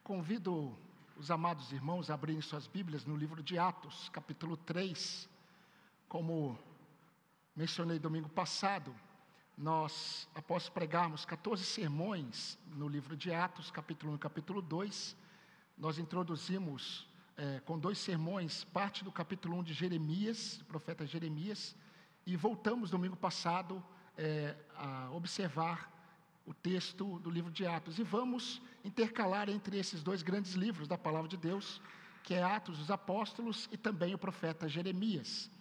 Convido os amados irmãos a abrirem suas Bíblias no livro de Atos, capítulo 3. Como mencionei domingo passado, nós, após pregarmos 14 sermões no livro de Atos, capítulo 1 e capítulo 2, nós introduzimos com 2 sermões parte do capítulo 1 de Jeremias, do profeta Jeremias, e voltamos domingo passado a observar o texto do livro de Atos, e vamos intercalar entre esses 2 grandes livros da palavra de Deus, que é Atos dos Apóstolos e também o profeta Jeremias.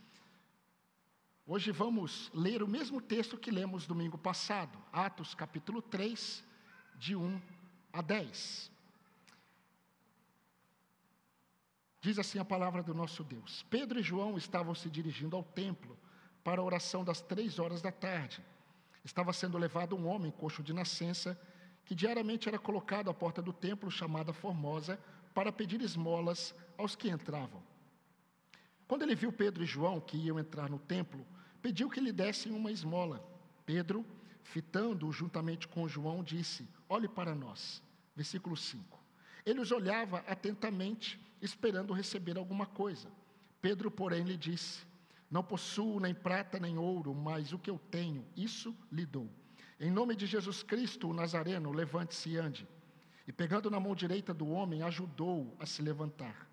Hoje vamos ler o mesmo texto que lemos domingo passado, Atos capítulo 3, de 1 a 10. Diz assim a palavra do nosso Deus: Pedro e João estavam se dirigindo ao templo para a oração das 3 horas da tarde. Estava sendo levado um homem coxo de nascença, que diariamente era colocado à porta do templo, chamada Formosa, para pedir esmolas aos que entravam. Quando ele viu Pedro e João, que iam entrar no templo, pediu que lhe dessem uma esmola. Pedro, fitando-o juntamente com João, disse: olhe para nós. Versículo 5. Ele os olhava atentamente, esperando receber alguma coisa. Pedro, porém, lhe disse: não possuo nem prata nem ouro, mas o que eu tenho, isso lhe dou. Em nome de Jesus Cristo, o Nazareno, levante-se e ande. E pegando na mão direita do homem, ajudou-o a se levantar.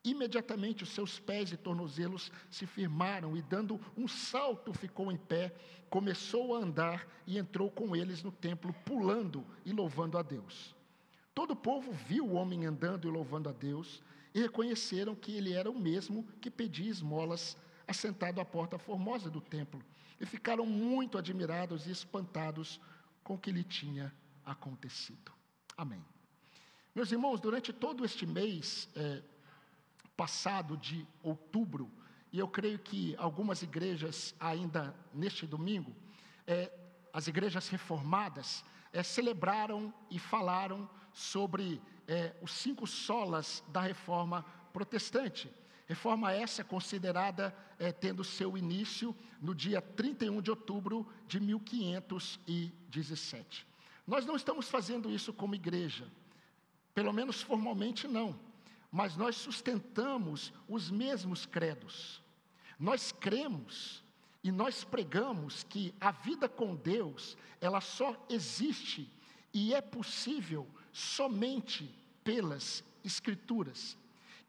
Imediatamente os seus pés e tornozelos se firmaram, e dando um salto ficou em pé, começou a andar e entrou com eles no templo, pulando e louvando a Deus. Todo o povo viu o homem andando e louvando a Deus, e reconheceram que ele era o mesmo que pedia esmolas assentado à porta formosa do templo, e ficaram muito admirados e espantados com o que lhe tinha acontecido. Amém. Meus irmãos, durante todo este mês passado de outubro, e eu creio que algumas igrejas ainda neste domingo, as igrejas reformadas, celebraram e falaram sobre os 5 solas da reforma protestante. Reforma essa considerada tendo seu início no dia 31 de outubro de 1517. Nós não estamos fazendo isso como igreja, pelo menos formalmente não, mas nós sustentamos os mesmos credos. Nós cremos e nós pregamos que a vida com Deus, ela só existe e é possível somente pelas Escrituras.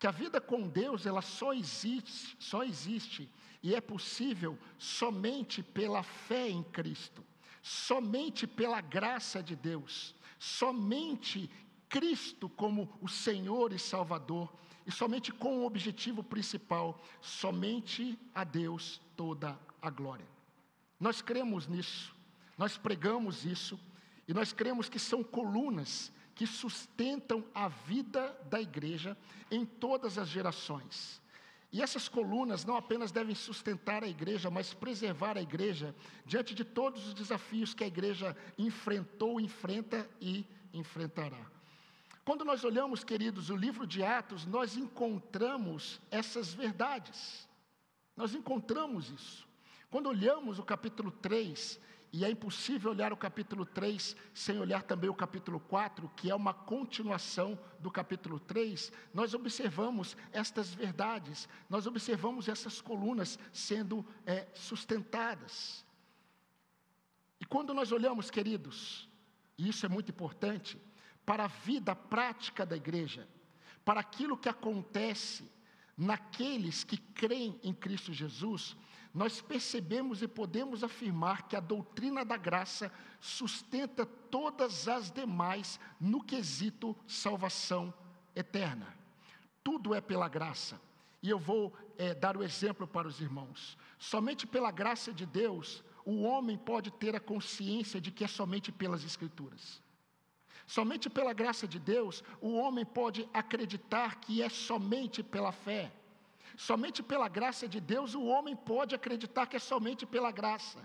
Que a vida com Deus, ela só existe e é possível somente pela fé em Cristo, somente pela graça de Deus, somente Cristo como o Senhor e Salvador, e somente com o objetivo principal, somente a Deus toda a glória. Nós cremos nisso, nós pregamos isso, e nós cremos que são colunas que sustentam a vida da igreja em todas as gerações. E essas colunas não apenas devem sustentar a igreja, mas preservar a igreja diante de todos os desafios que a igreja enfrentou, enfrenta e enfrentará. Quando nós olhamos, queridos, o livro de Atos, nós encontramos essas verdades. Nós encontramos isso. Quando olhamos o capítulo 3, e é impossível olhar o capítulo 3 sem olhar também o capítulo 4, que é uma continuação do capítulo 3, nós observamos estas verdades, nós observamos essas colunas sendo sustentadas. E quando nós olhamos, queridos, e isso é muito importante, para a vida prática da igreja, para aquilo que acontece naqueles que creem em Cristo Jesus, nós percebemos e podemos afirmar que a doutrina da graça sustenta todas as demais no quesito salvação eterna. Tudo é pela graça. E eu vou dar o exemplo para os irmãos. Somente pela graça de Deus, o homem pode ter a consciência de que é somente pelas Escrituras. Somente pela graça de Deus, o homem pode acreditar que é somente pela fé. Somente pela graça de Deus, o homem pode acreditar que é somente pela graça.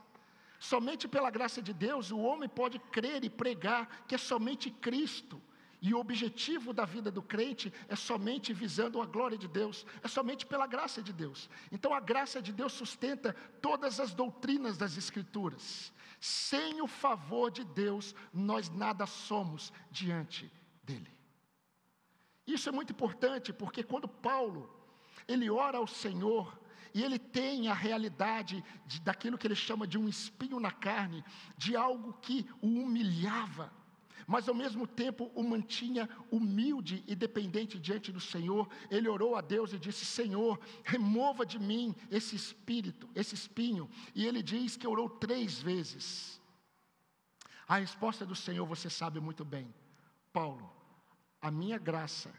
Somente pela graça de Deus, o homem pode crer e pregar que é somente Cristo. E o objetivo da vida do crente é somente visando a glória de Deus, é somente pela graça de Deus. Então a graça de Deus sustenta todas as doutrinas das Escrituras. Sem o favor de Deus, nós nada somos diante dele. Isso é muito importante, porque quando Paulo, ele ora ao Senhor, e ele tem a realidade daquilo que ele chama de um espinho na carne, de algo que o humilhava, mas ao mesmo tempo o mantinha humilde e dependente diante do Senhor. Ele orou a Deus e disse: Senhor, remova de mim esse espírito, esse espinho. E ele diz que orou 3 vezes. A resposta do Senhor você sabe muito bem: Paulo, a minha graça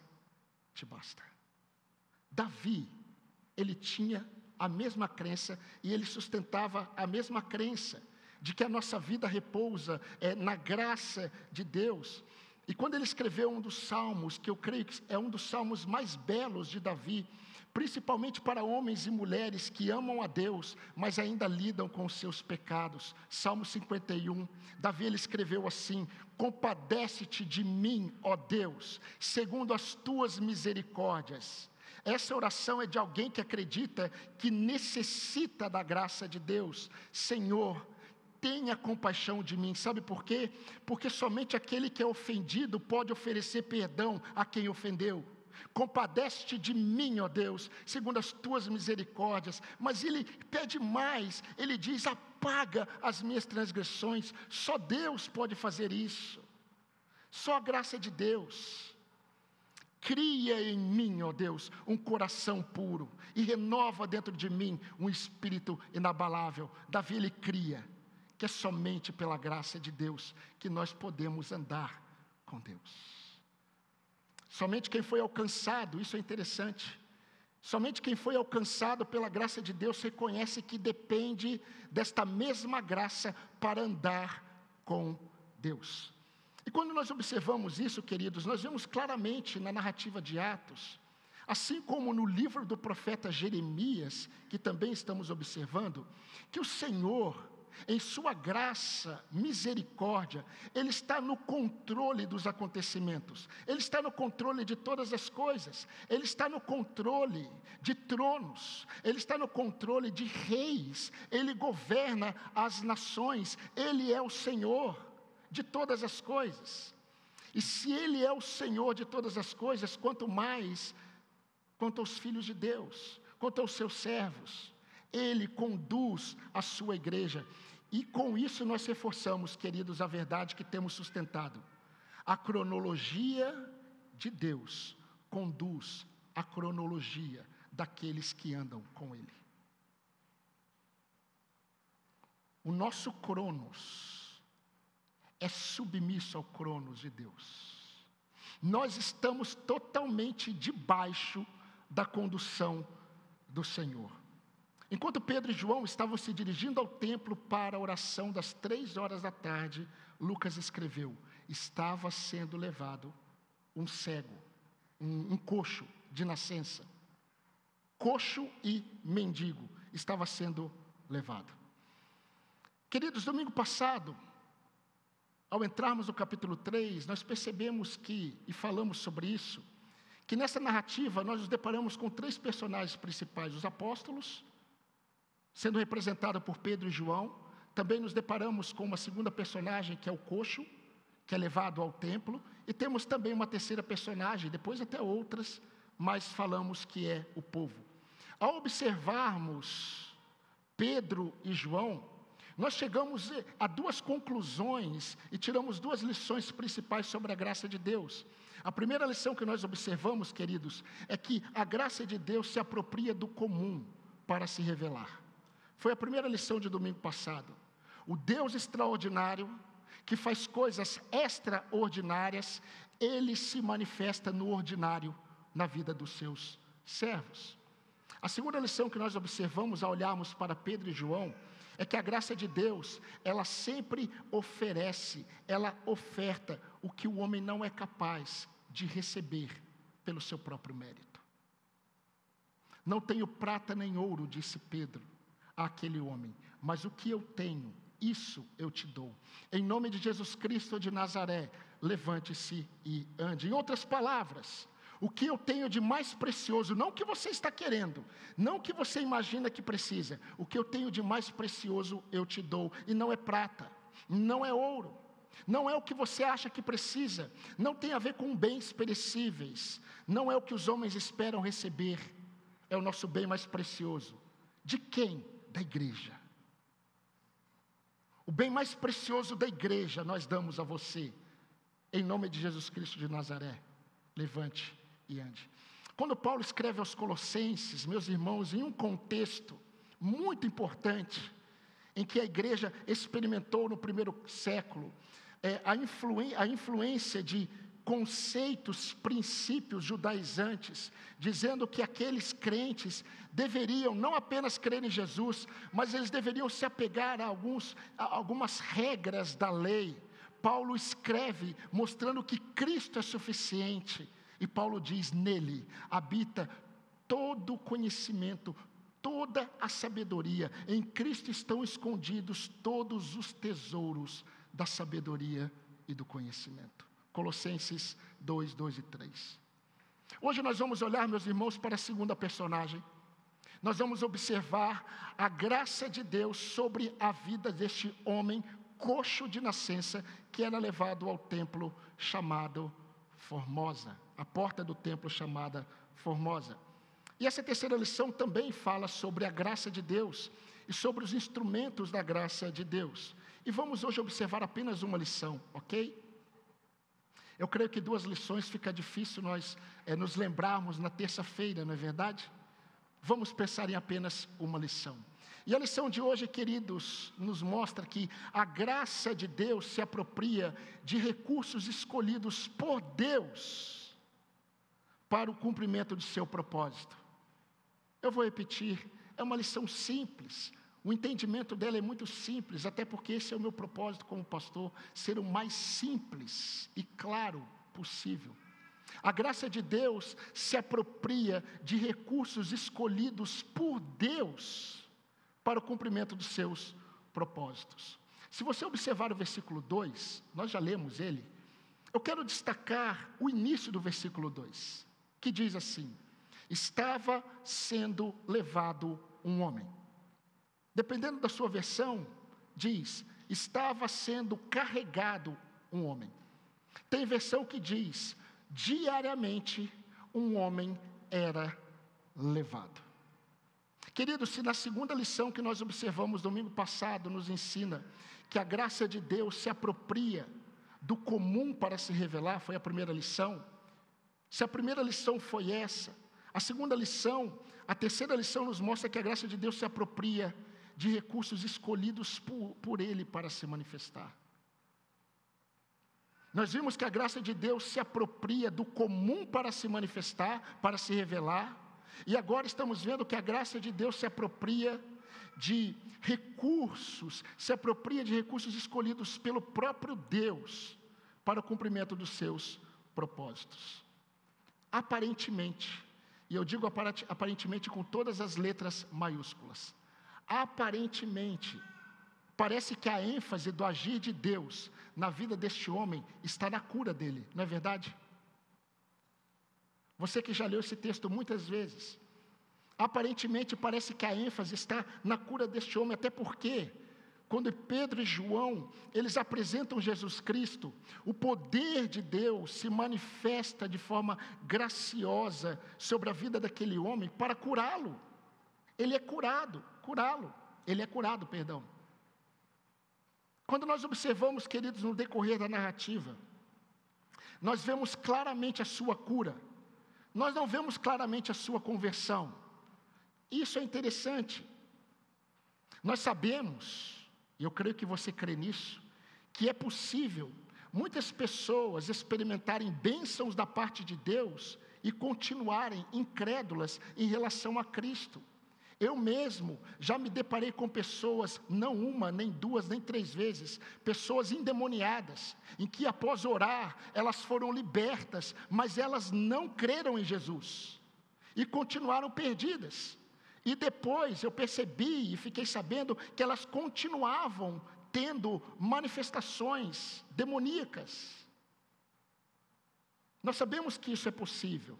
te basta. Davi, ele tinha a mesma crença, e ele sustentava a mesma crença, de que a nossa vida repousa na graça de Deus. E quando ele escreveu um dos salmos, que eu creio que é um dos salmos mais belos de Davi, principalmente para homens e mulheres que amam a Deus, mas ainda lidam com os seus pecados, Salmo 51, Davi ele escreveu assim: compadece-te de mim, ó Deus, segundo as tuas misericórdias. Essa oração é de alguém que acredita que necessita da graça de Deus. Senhor, tenha compaixão de mim. Sabe por quê? Porque somente aquele que é ofendido pode oferecer perdão a quem ofendeu. Compadece-te de mim, ó Deus, segundo as tuas misericórdias. Mas ele pede mais, ele diz: apaga as minhas transgressões. Só Deus pode fazer isso, só a graça de Deus. Cria em mim, ó Deus, um coração puro, e renova dentro de mim um espírito inabalável. Davi ele cria que é somente pela graça de Deus que nós podemos andar com Deus. Somente quem foi alcançado, isso é interessante, somente quem foi alcançado pela graça de Deus reconhece que depende desta mesma graça para andar com Deus. E quando nós observamos isso, queridos, nós vemos claramente na narrativa de Atos, assim como no livro do profeta Jeremias, que também estamos observando, que o Senhor, em sua graça, misericórdia, Ele está no controle dos acontecimentos, Ele está no controle de todas as coisas, Ele está no controle de tronos, Ele está no controle de reis, Ele governa as nações, Ele é o Senhor de todas as coisas. E se Ele é o Senhor de todas as coisas, quanto aos filhos de Deus, quanto aos seus servos, Ele conduz a sua igreja. E com isso nós reforçamos, queridos, a verdade que temos sustentado: a cronologia de Deus conduz a cronologia daqueles que andam com Ele. O nosso cronos é submisso ao cronos de Deus. Nós estamos totalmente debaixo da condução do Senhor. Enquanto Pedro e João estavam se dirigindo ao templo para a oração das 3 da tarde, Lucas escreveu: estava sendo levado um cego, um coxo de nascença, coxo e mendigo, estava sendo levado. Queridos, domingo passado, ao entrarmos no capítulo 3, nós percebemos e falamos sobre isso, que nessa narrativa nós nos deparamos com 3 personagens principais: os apóstolos, sendo representado por Pedro e João. Também nos deparamos com uma segunda personagem, que é o coxo, que é levado ao templo, e temos também uma terceira personagem, depois até outras, mas falamos que é o povo. Ao observarmos Pedro e João, nós chegamos a 2 conclusões e tiramos 2 lições principais sobre a graça de Deus. A primeira lição que nós observamos, queridos, é que a graça de Deus se apropria do comum para se revelar. Foi a primeira lição de domingo passado. O Deus extraordinário, que faz coisas extraordinárias, Ele se manifesta no ordinário, na vida dos seus servos. A segunda lição que nós observamos ao olharmos para Pedro e João é que a graça de Deus, ela sempre oferece, ela oferta o que o homem não é capaz de receber pelo seu próprio mérito. Não tenho prata nem ouro, disse Pedro àquele homem, mas o que eu tenho, isso eu te dou. Em nome de Jesus Cristo de Nazaré, levante-se e ande. Em outras palavras, o que eu tenho de mais precioso, não o que você está querendo, não o que você imagina que precisa, o que eu tenho de mais precioso eu te dou. E não é prata, não é ouro, não é o que você acha que precisa, não tem a ver com bens perecíveis, não é o que os homens esperam receber, é o nosso bem mais precioso. De quem? Da igreja. O bem mais precioso da igreja nós damos a você, em nome de Jesus Cristo de Nazaré. Levante e ande. Quando Paulo escreve aos Colossenses, meus irmãos, em um contexto muito importante, em que a igreja experimentou no primeiro século, a influência de conceitos, princípios judaizantes, dizendo que aqueles crentes deveriam não apenas crer em Jesus, mas eles deveriam se apegar a algumas regras da lei. Paulo escreve mostrando que Cristo é suficiente, e Paulo diz: nele habita todo o conhecimento, toda a sabedoria, em Cristo estão escondidos todos os tesouros da sabedoria e do conhecimento. Colossenses 2, 2 e 3. Hoje nós vamos olhar, meus irmãos, para a segunda personagem. Nós vamos observar a graça de Deus sobre a vida deste homem coxo de nascença, que era levado ao templo chamado Formosa, a porta do templo chamada Formosa. E essa terceira lição também fala sobre a graça de Deus e sobre os instrumentos da graça de Deus. E vamos hoje observar apenas uma lição, ok? Eu creio que 2 lições fica difícil nós nos lembrarmos na terça-feira, não é verdade? Vamos pensar em apenas uma lição. E a lição de hoje, queridos, nos mostra que a graça de Deus se apropria de recursos escolhidos por Deus para o cumprimento de seu propósito. Eu vou repetir, é uma lição simples, o entendimento dela é muito simples, até porque esse é o meu propósito como pastor, ser o mais simples e claro possível. A graça de Deus se apropria de recursos escolhidos por Deus para o cumprimento dos seus propósitos. Se você observar o versículo 2, nós já lemos ele, eu quero destacar o início do versículo 2, que diz assim: estava sendo levado um homem. Dependendo da sua versão, diz, estava sendo carregado um homem. Tem versão que diz, diariamente um homem era levado. Queridos, se na segunda lição que nós observamos domingo passado nos ensina que a graça de Deus se apropria do comum para se revelar, foi a primeira lição. Se a primeira lição foi essa, a segunda lição, a terceira lição nos mostra que a graça de Deus se apropria de recursos escolhidos por Ele para se manifestar. Nós vimos que a graça de Deus se apropria do comum para se manifestar, para se revelar, e agora estamos vendo que a graça de Deus se apropria de recursos, escolhidos pelo próprio Deus para o cumprimento dos seus propósitos. Aparentemente, e eu digo aparentemente com todas as letras maiúsculas, aparentemente, parece que a ênfase do agir de Deus na vida deste homem está na cura dele, não é verdade? Você que já leu esse texto muitas vezes, aparentemente parece que a ênfase está na cura deste homem, até porque, quando Pedro e João, eles apresentam Jesus Cristo, o poder de Deus se manifesta de forma graciosa sobre a vida daquele homem para curá-lo. Ele é curado. Quando nós observamos, queridos, no decorrer da narrativa, nós vemos claramente a sua cura, nós não vemos claramente a sua conversão. Isso é interessante. Nós sabemos, e eu creio que você crê nisso, que é possível muitas pessoas experimentarem bênçãos da parte de Deus e continuarem incrédulas em relação a Cristo. Eu mesmo já me deparei com pessoas, não uma, nem duas, nem 3 vezes, pessoas endemoniadas, em que após orar, elas foram libertas, mas elas não creram em Jesus, e continuaram perdidas. E depois eu percebi e fiquei sabendo que elas continuavam tendo manifestações demoníacas. Nós sabemos que isso é possível,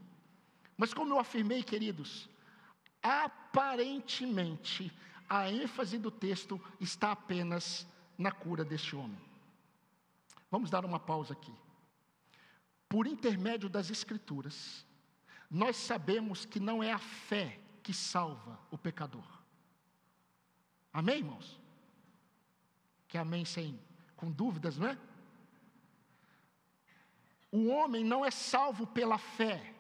mas como eu afirmei, queridos, aparentemente, a ênfase do texto está apenas na cura deste homem. vamos dar uma pausa aqui. Por intermédio das Escrituras, nós sabemos que não é a fé que salva o pecador. Amém, irmãos? Que amém com dúvidas, não é? O homem não é salvo pela fé.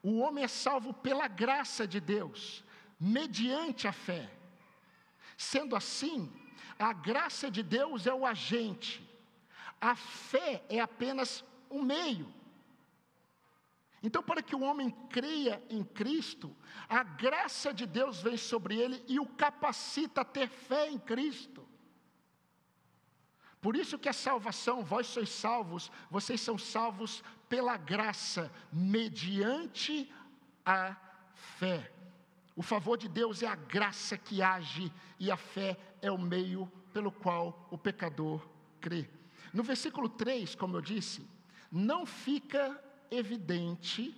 O homem é salvo pela graça de Deus, mediante a fé. Sendo assim, a graça de Deus é o agente. A fé é apenas um meio. Então, para que o homem creia em Cristo, a graça de Deus vem sobre ele e o capacita a ter fé em Cristo. Por isso que a salvação, vós sois salvos, vocês são salvos pela graça, mediante a fé. O favor de Deus é a graça que age e a fé é o meio pelo qual o pecador crê. No versículo 3, como eu disse, não fica evidente,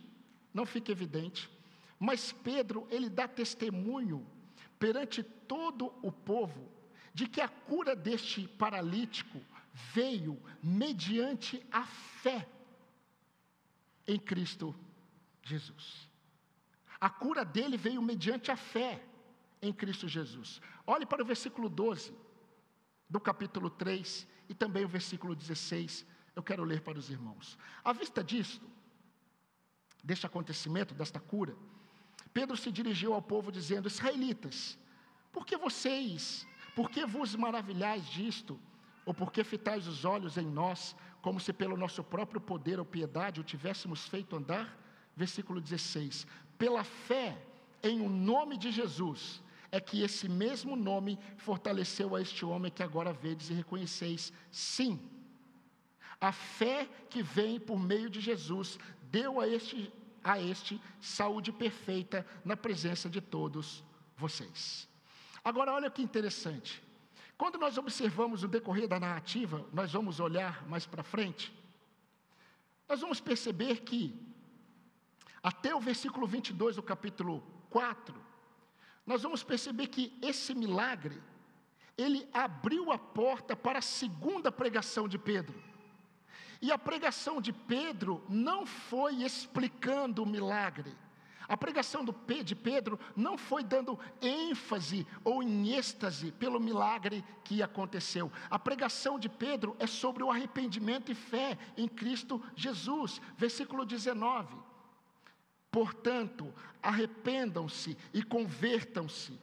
mas Pedro, ele dá testemunho perante todo o povo, de que a cura deste paralítico veio mediante a fé em Cristo Jesus. A cura dele veio mediante a fé em Cristo Jesus. Olhe para o versículo 12 do capítulo 3 e também o versículo 16, eu quero ler para os irmãos. À vista disto, deste acontecimento, desta cura, Pedro se dirigiu ao povo dizendo: israelitas, por que vos maravilhais disto? Ou por que fitais os olhos em nós, como se pelo nosso próprio poder ou piedade o tivéssemos feito andar? Versículo 16, pela fé em o nome de Jesus, é que esse mesmo nome fortaleceu a este homem que agora vedes e reconheceis. Sim, a fé que vem por meio de Jesus deu a este saúde perfeita na presença de todos vocês. Agora olha que interessante, quando nós observamos o decorrer da narrativa, nós vamos olhar mais para frente, nós vamos perceber que até o versículo 22 do capítulo 4, nós vamos perceber que esse milagre, ele abriu a porta para a segunda pregação de Pedro. E a pregação de Pedro não foi explicando o milagre. A pregação de Pedro não foi dando ênfase ou em êxtase pelo milagre que aconteceu. A pregação de Pedro é sobre o arrependimento e fé em Cristo Jesus. Versículo 19. Portanto, arrependam-se e convertam-se,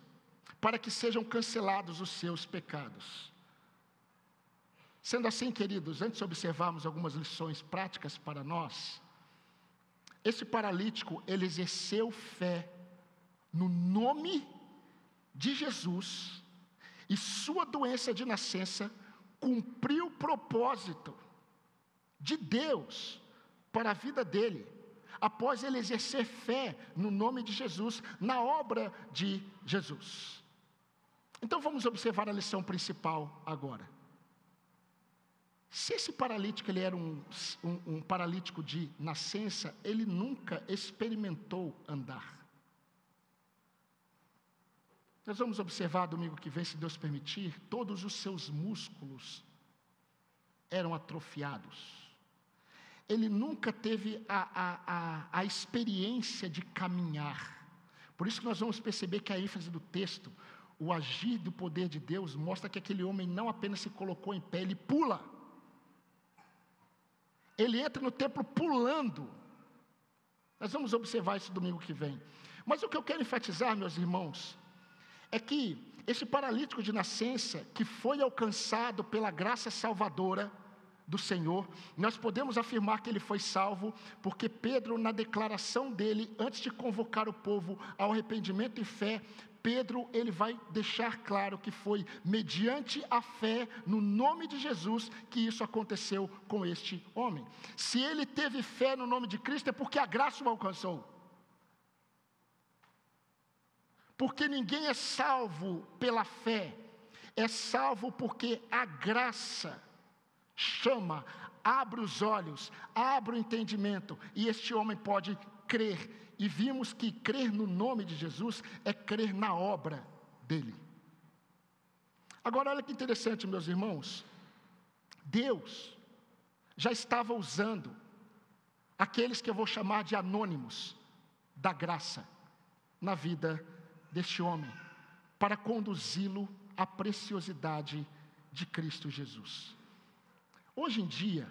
para que sejam cancelados os seus pecados. Sendo assim, queridos, antes de observarmos algumas lições práticas para nós, esse paralítico, ele exerceu fé no nome de Jesus, e sua doença de nascença cumpriu o propósito de Deus para a vida dele, após ele exercer fé no nome de Jesus, na obra de Jesus. Então vamos observar a lição principal agora. Se esse paralítico ele era um paralítico de nascença, ele nunca experimentou andar. Nós vamos observar domingo que vem, se Deus permitir, todos os seus músculos eram atrofiados. Ele nunca teve a experiência de caminhar. Por isso que nós vamos perceber que a ênfase do texto, o agir do poder de Deus, mostra que aquele homem não apenas se colocou em pé, ele pula. Ele entra no templo pulando. Nós vamos observar isso domingo que vem. Mas o que eu quero enfatizar, meus irmãos, é que esse paralítico de nascença, que foi alcançado pela graça salvadora do Senhor, nós podemos afirmar que ele foi salvo, porque Pedro, na declaração dele, antes de convocar o povo ao arrependimento e fé, Pedro, ele vai deixar claro que foi mediante a fé no nome de Jesus que isso aconteceu com este homem. Se ele teve fé no nome de Cristo, é porque a graça o alcançou. Porque ninguém é salvo pela fé, é salvo porque a graça chama, abre os olhos, abre o entendimento, e este homem pode crer. E vimos que crer no nome de Jesus é crer na obra dele. Agora olha que interessante, meus irmãos. Deus, já estava usando aqueles que eu vou chamar de anônimos da graça na vida deste homem, para conduzi-lo à preciosidade de Cristo Jesus. Hoje em dia,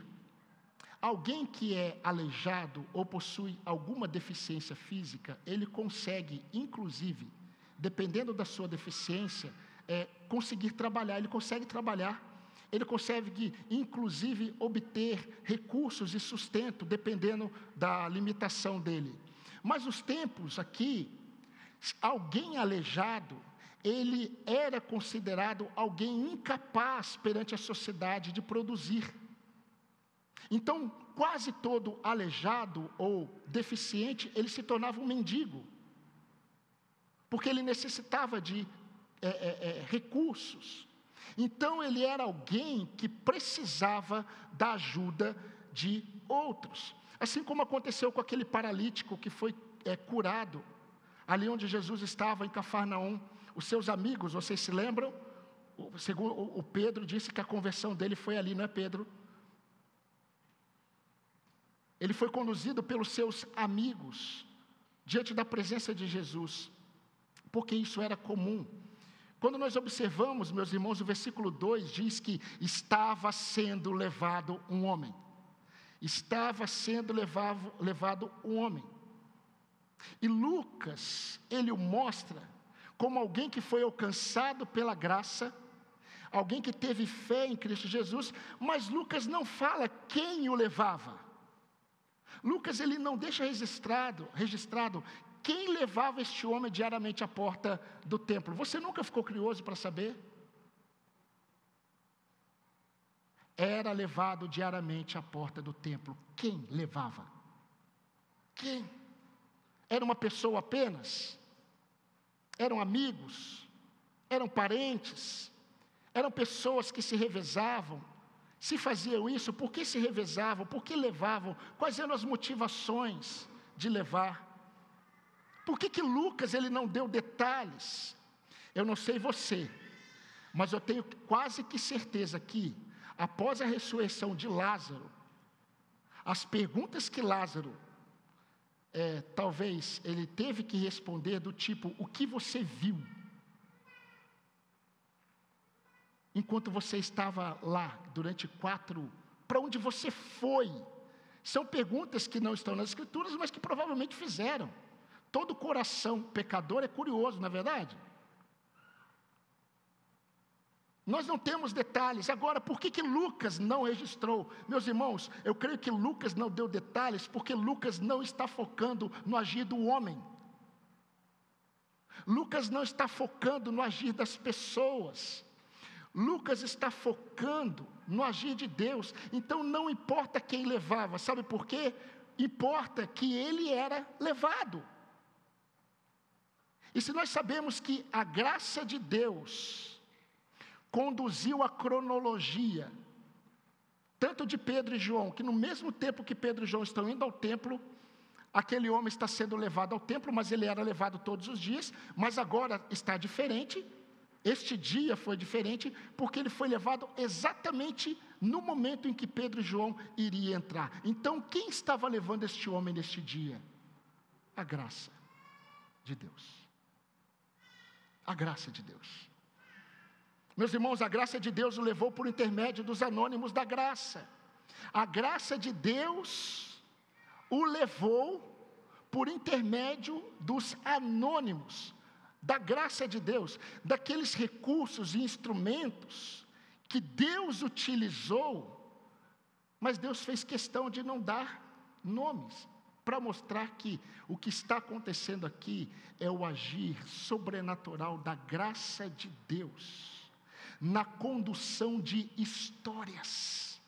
alguém que é aleijado ou possui alguma deficiência física, ele consegue, inclusive, dependendo da sua deficiência, conseguir trabalhar, ele consegue, inclusive, obter recursos e sustento, dependendo da limitação dele. Mas nos tempos aqui, alguém aleijado, ele era considerado alguém incapaz perante a sociedade de produzir. Então, quase todo aleijado ou deficiente, ele se tornava um mendigo, porque ele necessitava de recursos. Então, ele era alguém que precisava da ajuda de outros. Assim como aconteceu com aquele paralítico que foi curado, ali onde Jesus estava, em Cafarnaum. Os seus amigos, vocês se lembram? Segundo o Pedro disse que a conversão dele foi ali, não é, Pedro? Ele foi conduzido pelos seus amigos diante da presença de Jesus, porque isso era comum. Quando nós observamos, meus irmãos, o versículo 2 diz que estava sendo levado um homem. Estava sendo levado um homem. E Lucas, ele o mostra como alguém que foi alcançado pela graça, alguém que teve fé em Cristo Jesus, mas Lucas não fala quem o levava. Lucas, ele não deixa registrado quem levava este homem diariamente à porta do templo. Você nunca ficou curioso para saber? Era levado diariamente à porta do templo. Quem levava? Quem? Era uma pessoa apenas? Eram amigos? Eram parentes? Eram pessoas que se revezavam? Se faziam isso, por que se revezavam? Por que levavam? Quais eram as motivações de levar? Por que Lucas ele não deu detalhes? Eu não sei você, mas eu tenho quase que certeza que, após a ressurreição de Lázaro, as perguntas que Lázaro, talvez ele teve que responder do tipo, o que você viu? Enquanto você estava lá, para onde você foi? São perguntas que não estão nas Escrituras, mas que provavelmente fizeram. Todo coração pecador é curioso, não é verdade? Nós não temos detalhes. Agora, por que Lucas não registrou? Meus irmãos, eu creio que Lucas não deu detalhes, porque Lucas não está focando no agir do homem. Lucas não está focando no agir das pessoas. Lucas está focando no agir de Deus. Então não importa quem levava, sabe por quê? Importa que ele era levado. E se nós sabemos que a graça de Deus conduziu a cronologia, tanto de Pedro e João, que no mesmo tempo que Pedro e João estão indo ao templo, aquele homem está sendo levado ao templo, mas ele era levado todos os dias, mas agora está diferente. Este dia foi diferente, porque ele foi levado exatamente no momento em que Pedro e João iriam entrar. Então, quem estava levando este homem neste dia? A graça de Deus. A graça de Deus. Meus irmãos, a graça de Deus o levou por intermédio dos anônimos da graça. A graça de Deus o levou por intermédio dos anônimos da graça de Deus, daqueles recursos e instrumentos que Deus utilizou, mas Deus fez questão de não dar nomes, para mostrar que o que está acontecendo aqui é o agir sobrenatural da graça de Deus, na condução de histórias,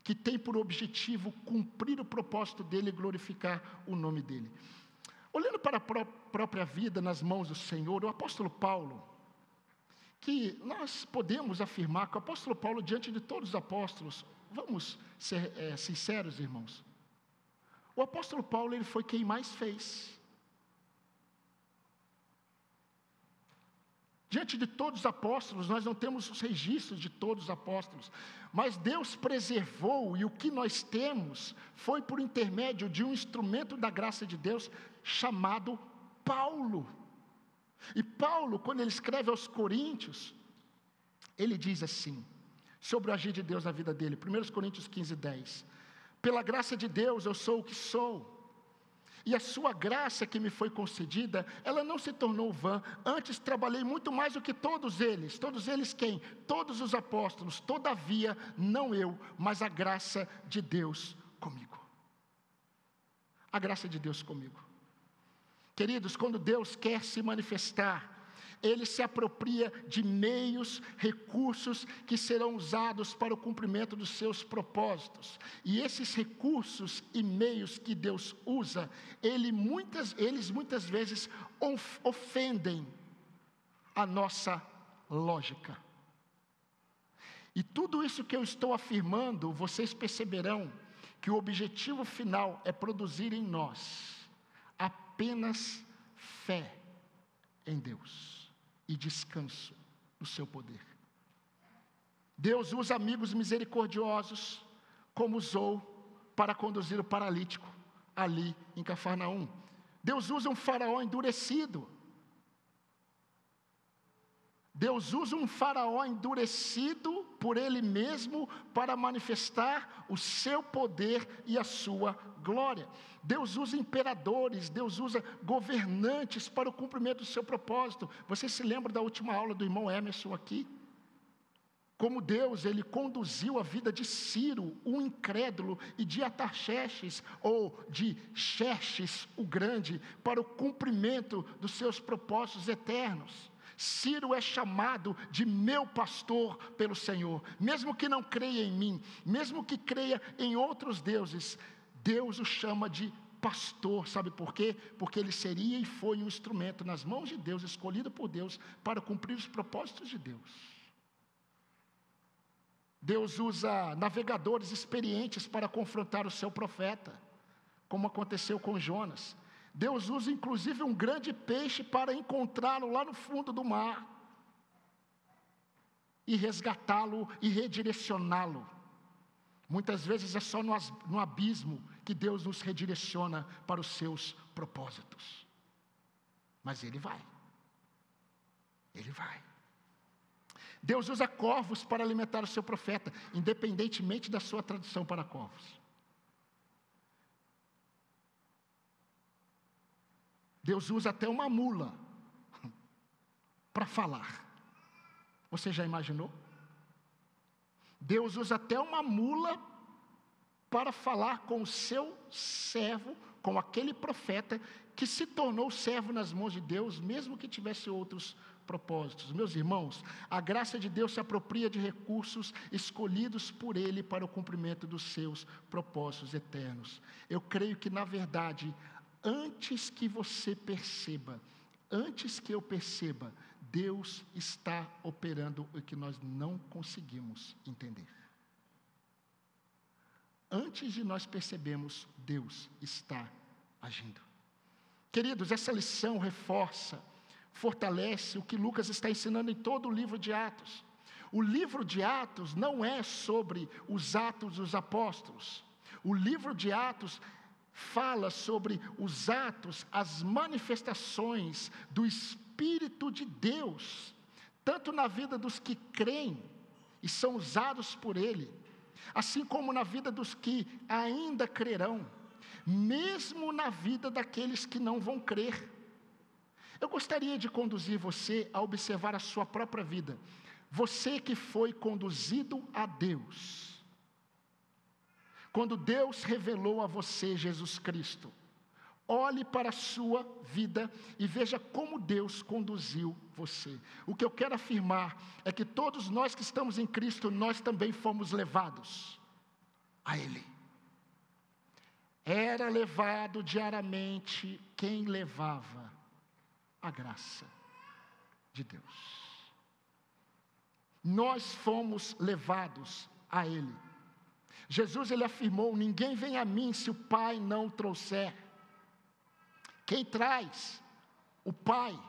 que tem por objetivo cumprir o propósito dele e glorificar o nome dele. Olhando para a própria vida nas mãos do Senhor, o apóstolo Paulo, que nós podemos afirmar que o apóstolo Paulo, diante de todos os apóstolos, vamos ser sinceros, irmãos, o apóstolo Paulo, ele foi quem mais fez. Diante de todos os apóstolos, nós não temos os registros de todos os apóstolos, mas Deus preservou, e o que nós temos foi por intermédio de um instrumento da graça de Deus chamado Paulo. E Paulo, quando ele escreve aos Coríntios, ele diz assim, sobre o agir de Deus na vida dele, 1 Coríntios 15:10, pela graça de Deus eu sou o que sou, e a sua graça que me foi concedida, ela não se tornou vã, antes trabalhei muito mais do que todos eles quem? Todos os apóstolos, todavia, não eu, mas a graça de Deus comigo. A graça de Deus comigo. Queridos, quando Deus quer se manifestar, Ele se apropria de meios, recursos que serão usados para o cumprimento dos seus propósitos. E esses recursos e meios que Deus usa, eles muitas vezes ofendem a nossa lógica. E tudo isso que eu estou afirmando, vocês perceberão que o objetivo final é produzir em nós apenas fé em Deus e descanso no seu poder. Deus usa amigos misericordiosos, como usou para conduzir o paralítico ali em Cafarnaum. Deus usa um faraó endurecido. Deus usa um faraó endurecido por ele mesmo para manifestar o seu poder e a sua glória. Deus usa imperadores, Deus usa governantes para o cumprimento do seu propósito. Você se lembra da última aula do irmão Emerson aqui? Como Deus, Ele conduziu a vida de Ciro, o incrédulo, e de Atarxerxes, ou de Xerxes, o grande, para o cumprimento dos seus propósitos eternos. Ciro é chamado de meu pastor pelo Senhor, mesmo que não creia em mim, mesmo que creia em outros deuses, Deus o chama de pastor, sabe por quê? Porque ele seria e foi um instrumento nas mãos de Deus, escolhido por Deus, para cumprir os propósitos de Deus. Deus usa navegadores experientes para confrontar o seu profeta, como aconteceu com Jonas. Deus usa inclusive um grande peixe para encontrá-lo lá no fundo do mar e resgatá-lo e redirecioná-lo. Muitas vezes é só no abismo que Deus nos redireciona para os seus propósitos. Mas Ele vai. Ele vai. Deus usa corvos para alimentar o seu profeta, independentemente da sua tradução para corvos. Deus usa até uma mula para falar. Você já imaginou? Deus usa até uma mula para falar com o seu servo, com aquele profeta que se tornou servo nas mãos de Deus, mesmo que tivesse outros propósitos. Meus irmãos, a graça de Deus se apropria de recursos escolhidos por Ele para o cumprimento dos seus propósitos eternos. Eu creio que, na verdade, antes que você perceba, antes que eu perceba, Deus está operando o que nós não conseguimos entender. Antes de nós percebermos, Deus está agindo. Queridos, essa lição reforça, fortalece o que Lucas está ensinando em todo o livro de Atos. O livro de Atos não é sobre os atos dos apóstolos. O livro de Atos fala sobre os atos, as manifestações do Espírito de Deus, tanto na vida dos que creem e são usados por Ele, assim como na vida dos que ainda crerão, mesmo na vida daqueles que não vão crer. Eu gostaria de conduzir você a observar a sua própria vida. Você que foi conduzido a Deus. Quando Deus revelou a você Jesus Cristo, olhe para a sua vida e veja como Deus conduziu você. O que eu quero afirmar é que todos nós que estamos em Cristo, nós também fomos levados a Ele. Era levado diariamente quem levava a graça de Deus. Nós fomos levados a Ele. Jesus, Ele afirmou, ninguém vem a mim se o Pai não trouxer. Quem traz? O Pai.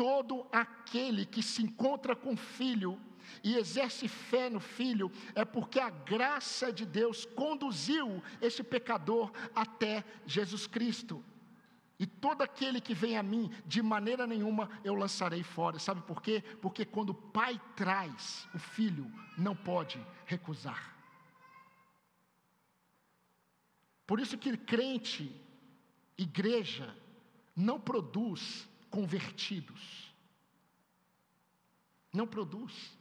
todo aquele que se encontra com o Filho e exerce fé no Filho, é porque a graça de Deus conduziu esse pecador até Jesus Cristo. E todo aquele que vem a mim, de maneira nenhuma eu lançarei fora. Sabe por quê? Porque quando o Pai traz, o Filho não pode recusar. Por isso que crente, igreja, não produz convertidos. Não produz.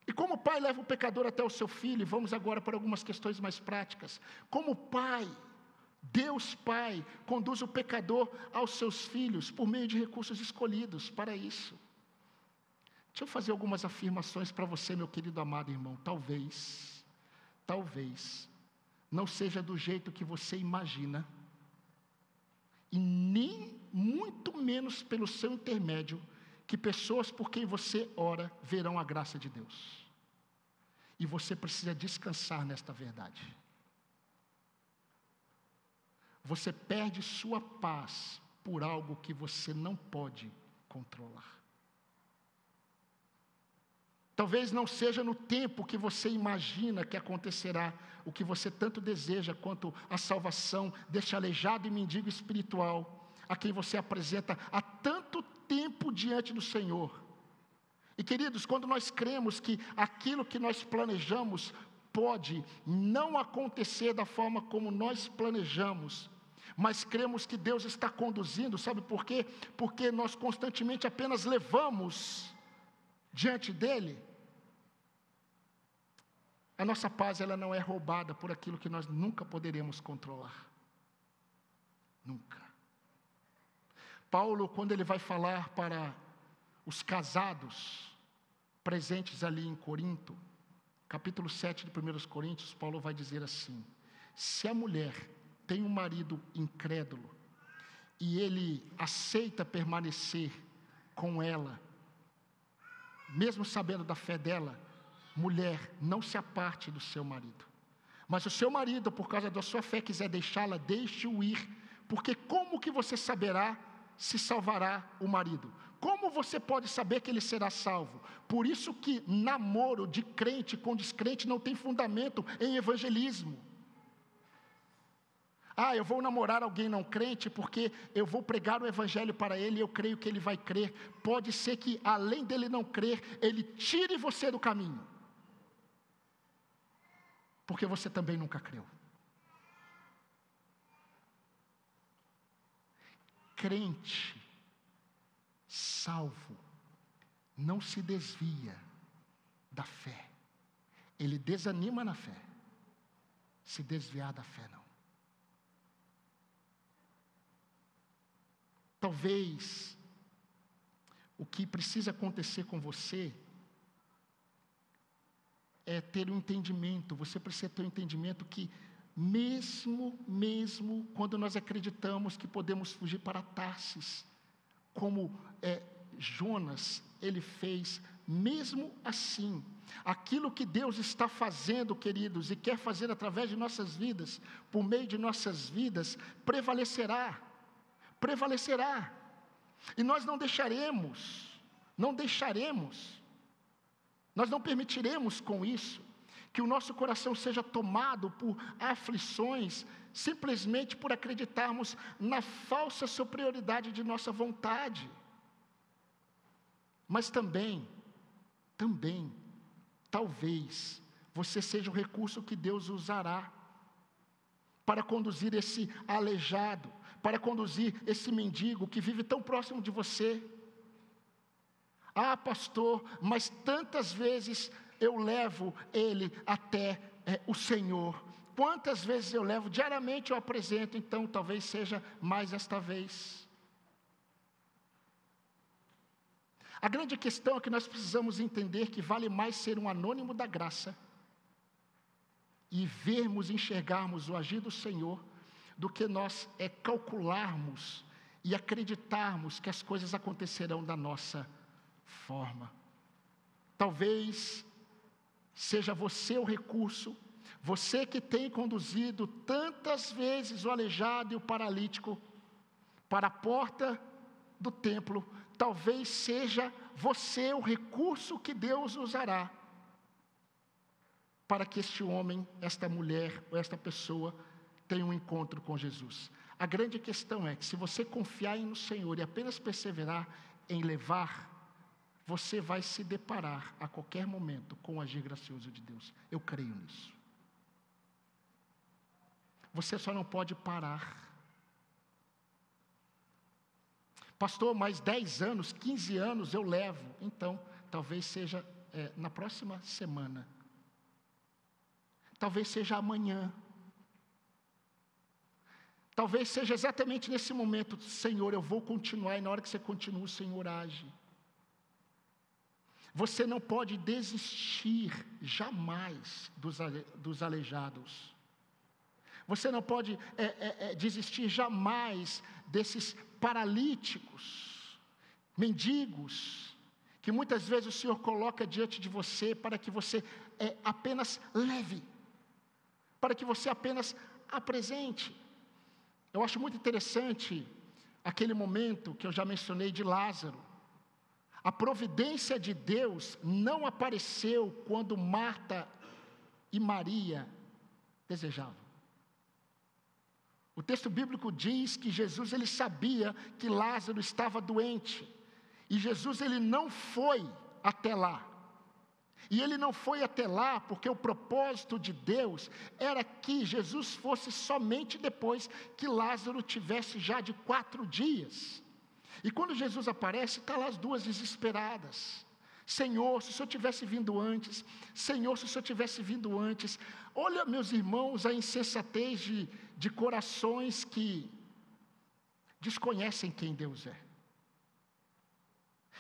E como o Pai leva o pecador até o seu Filho, e vamos agora para algumas questões mais práticas. Como o Pai, Deus Pai, conduz o pecador aos seus filhos por meio de recursos escolhidos para isso. Deixa eu fazer algumas afirmações para você, meu querido amado irmão. Talvez não seja do jeito que você imagina, e nem muito menos pelo seu intermédio, que pessoas por quem você ora verão a graça de Deus. E você precisa descansar nesta verdade. Você perde sua paz por algo que você não pode controlar. Talvez não seja no tempo que você imagina que acontecerá o que você tanto deseja, quanto a salvação deste aleijado e mendigo espiritual, a quem você apresenta há tanto tempo diante do Senhor. E queridos, quando nós cremos que aquilo que nós planejamos pode não acontecer da forma como nós planejamos, mas cremos que Deus está conduzindo, sabe por quê? Porque nós constantemente apenas levamos diante dele, a nossa paz ela não é roubada por aquilo que nós nunca poderemos controlar. Nunca. Paulo, quando ele vai falar para os casados presentes ali em Corinto, capítulo 7 de 1 Coríntios, Paulo vai dizer assim: se a mulher tem um marido incrédulo e ele aceita permanecer com ela, mesmo sabendo da fé dela, mulher, não se aparte do seu marido. Mas o seu marido, por causa da sua fé, quiser deixá-la, deixe-o ir, porque como que você saberá se salvará o marido? Como você pode saber que ele será salvo? Por isso que namoro de crente com descrente não tem fundamento em evangelismo. Eu vou namorar alguém não crente porque eu vou pregar o evangelho para ele e eu creio que ele vai crer. Pode ser que, além dele não crer, ele tire você do caminho, porque você também nunca creu. Crente salvo não se desvia da fé. Ele desanima na fé. Se desviar da fé, não. Talvez o que precisa acontecer com você é ter um entendimento. Você precisa ter um entendimento que mesmo quando nós acreditamos que podemos fugir para Tarsis, como Jonas, ele fez, mesmo assim, aquilo que Deus está fazendo, queridos, e quer fazer através de nossas vidas, por meio de nossas vidas, prevalecerá. E nós não permitiremos com isso, que o nosso coração seja tomado por aflições, simplesmente por acreditarmos na falsa superioridade de nossa vontade. Mas também, talvez, você seja o recurso que Deus usará para conduzir esse aleijado, para conduzir esse mendigo que vive tão próximo de você. Pastor, mas tantas vezes eu levo ele até o Senhor. Quantas vezes eu levo? Diariamente eu apresento, então talvez seja mais esta vez. A grande questão é que nós precisamos entender que vale mais ser um anônimo da graça e vermos, enxergarmos o agir do Senhor, do que nós calcularmos e acreditarmos que as coisas acontecerão da nossa forma. Talvez seja você o recurso, você que tem conduzido tantas vezes o aleijado e o paralítico para a porta do templo, talvez seja você o recurso que Deus usará para que este homem, esta mulher ou esta pessoa tenha um encontro com Jesus. A grande questão é que se você confiar no Senhor e apenas perseverar em levar, você vai se deparar a qualquer momento com o agir gracioso de Deus. Eu creio nisso. Você só não pode parar. Pastor, mais 10 anos, 15 anos eu levo. Então, talvez seja na próxima semana. Talvez seja amanhã. Talvez seja exatamente nesse momento. Senhor, eu vou continuar. E na hora que você continua, o Senhor age. Você não pode desistir jamais dos aleijados. Você não pode desistir jamais desses paralíticos, mendigos, que muitas vezes o Senhor coloca diante de você para que você apenas leve, para que você apenas apresente. Eu acho muito interessante aquele momento que eu já mencionei de Lázaro. A providência de Deus não apareceu quando Marta e Maria desejavam. O texto bíblico diz que Jesus ele sabia que Lázaro estava doente. E Jesus ele não foi até lá. E ele não foi até lá porque o propósito de Deus era que Jesus fosse somente depois que Lázaro tivesse já de 4 dias. E quando Jesus aparece, está lá as duas desesperadas. Senhor, se o Senhor tivesse vindo antes. Senhor, se o Senhor tivesse vindo antes. Olha, meus irmãos, a insensatez de corações que desconhecem quem Deus é.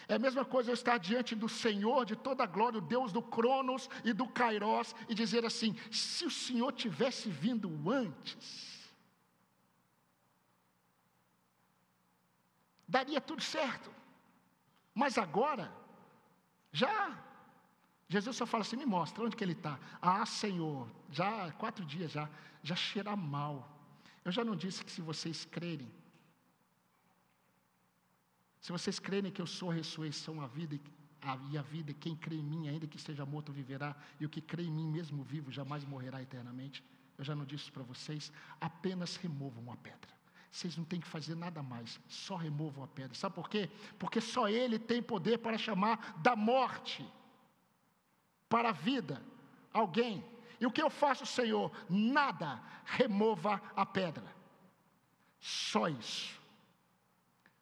É a mesma coisa eu estar diante do Senhor de toda a glória, o Deus do Cronos e do Kairos, e dizer assim, se o Senhor tivesse vindo antes, daria tudo certo. Mas agora, Jesus só fala assim, me mostra, onde que ele está? Ah, Senhor, já 4 dias já cheira mal. Eu já não disse que se vocês crerem, que eu sou a ressurreição, a vida e a vida, quem crê em mim, ainda que esteja morto, viverá, e o que crê em mim, mesmo vivo, jamais morrerá eternamente. Eu já não disse isso para vocês, apenas removam a pedra. Vocês não têm que fazer nada mais, só removam a pedra. Sabe por quê? Porque só Ele tem poder para chamar da morte para a vida alguém. E o que eu faço, Senhor? Nada, remova a pedra. Só isso.